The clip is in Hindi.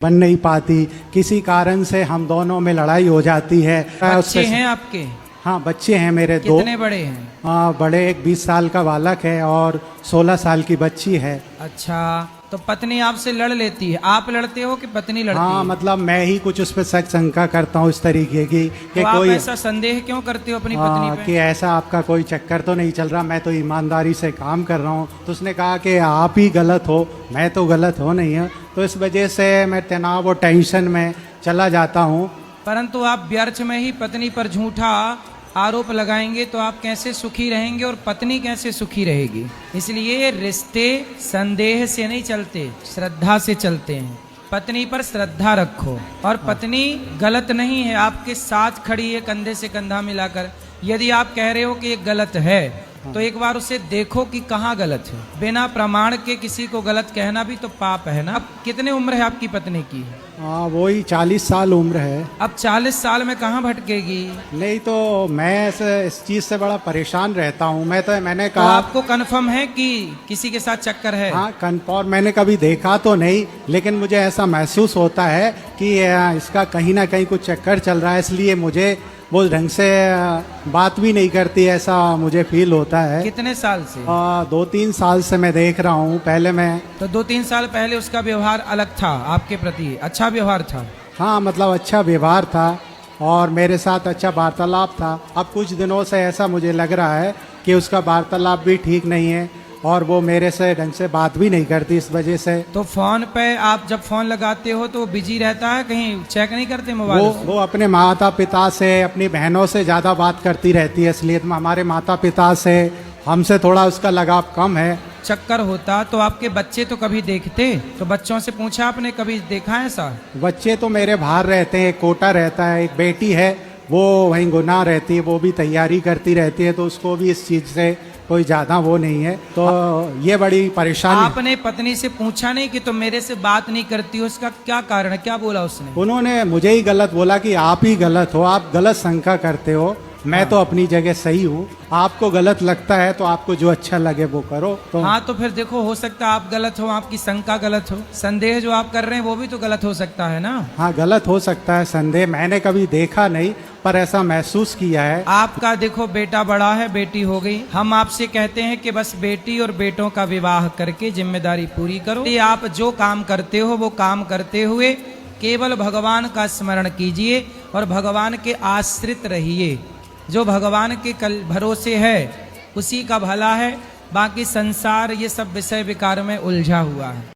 बन नहीं पाती, किसी कारण से हम दोनों में लड़ाई हो जाती है। बच्चे हैं आपके? हाँ, बच्चे हैं मेरे दो। कितने बड़े हैं? बड़े एक 20 साल का बालक है और 16 साल की बच्ची है। अच्छा, तो पत्नी आपसे लड़ लेती है, आप लड़ते हो कि पत्नी लड़ती हाँ, है? मतलब मैं ही कुछ उस पर शंका करता हूँ इस तरीके की कि तो आप कोई ऐसा संदेह क्यों करते हो अपनी पत्नी पे? कि ऐसा आपका कोई चक्कर तो नहीं चल रहा, मैं तो ईमानदारी से काम कर रहा हूँ। तो उसने कहा कि आप ही गलत हो, मैं तो गलत हो नहीं है। तो इस वजह से मैं तनाव और टेंशन में चला जाता हूँ। परंतु आप व्यर्थ में ही पत्नी पर झूठा आरोप लगाएंगे तो आप कैसे सुखी रहेंगे और पत्नी कैसे सुखी रहेगी? इसलिए रिश्ते संदेह से नहीं चलते, श्रद्धा से चलते हैं। पत्नी पर श्रद्धा रखो, और पत्नी गलत नहीं है, आपके साथ खड़ी है कंधे से कंधा मिलाकर। यदि आप कह रहे हो कि ये गलत है तो एक बार उसे देखो कि कहाँ गलत है। बिना प्रमाण के किसी को गलत कहना भी तो पाप है ना। अब कितने उम्र है आपकी पत्नी की? वही 40 साल उम्र है। अब 40 साल में कहाँ भटकेगी? नहीं तो मैं इस चीज से बड़ा परेशान रहता हूँ। मैंने तो कहा आपको कन्फर्म है कि किसी के साथ चक्कर है? हाँ, कन्फर्म। मैंने कभी देखा तो नहीं, लेकिन मुझे ऐसा महसूस होता है कि इसका कहीं ना कहीं कुछ चक्कर चल रहा है, इसलिए मुझे वो ढंग से बात भी नहीं करती, ऐसा मुझे फील होता है। कितने साल से? 2-3 साल से मैं देख रहा हूँ। पहले मैं तो 2-3 साल पहले उसका व्यवहार अलग था आपके प्रति, अच्छा व्यवहार था? हाँ, मतलब अच्छा व्यवहार था और मेरे साथ अच्छा वार्तालाप था। अब कुछ दिनों से ऐसा मुझे लग रहा है कि उसका वार्तालाप भी ठीक नहीं है और वो मेरे से ढंग से बात भी नहीं करती। इस वजह से तो फोन पे आप जब फोन लगाते हो तो बिजी रहता है, कहीं चेक नहीं करते मोबाइल? वो अपने माता पिता से, अपनी बहनों से ज़्यादा बात करती रहती है, इसलिए हमारे माता पिता से हमसे थोड़ा उसका लगाव कम है। चक्कर होता तो आपके बच्चे तो कभी देखते? तो बच्चों से पूछा आपने, कभी देखा है ऐसा? बच्चे तो मेरे बाहर रहते हैं, एक कोटा रहता है, एक बेटी है वो वहीं गुनाह रहती है, वो भी तैयारी करती रहती है, तो उसको भी इस चीज़ से कोई ज़्यादा वो नहीं है। तो ये बड़ी परेशानी। आपने पत्नी से पूछा नहीं कि तुम मेरे से बात नहीं करती हो, इसका क्या कारण है? क्या बोला उसने? उन्होंने मुझे ही गलत बोला कि आप ही गलत हो, आप गलत शंका करते हो। मैं तो अपनी जगह सही हूँ, आपको गलत लगता है तो आपको जो अच्छा लगे वो करो। तो हाँ, तो फिर देखो, हो सकता है आप गलत हो, आपकी शंका गलत हो, संदेह जो आप कर रहे हैं वो भी तो गलत हो सकता है ना। हाँ, गलत हो सकता है संदेह, मैंने कभी देखा नहीं पर ऐसा महसूस किया है। आपका देखो बेटा बड़ा है, बेटी हो गई, हम आपसे कहते हैं कि बस बेटी और बेटों का विवाह करके जिम्मेदारी पूरी करो। ये आप जो काम करते हो वो काम करते हुए केवल भगवान का स्मरण कीजिए और भगवान के आश्रित रहिए। जो भगवान के भरोसे है उसी का भला है, बाकी संसार ये सब विषय विकार में उलझा हुआ है।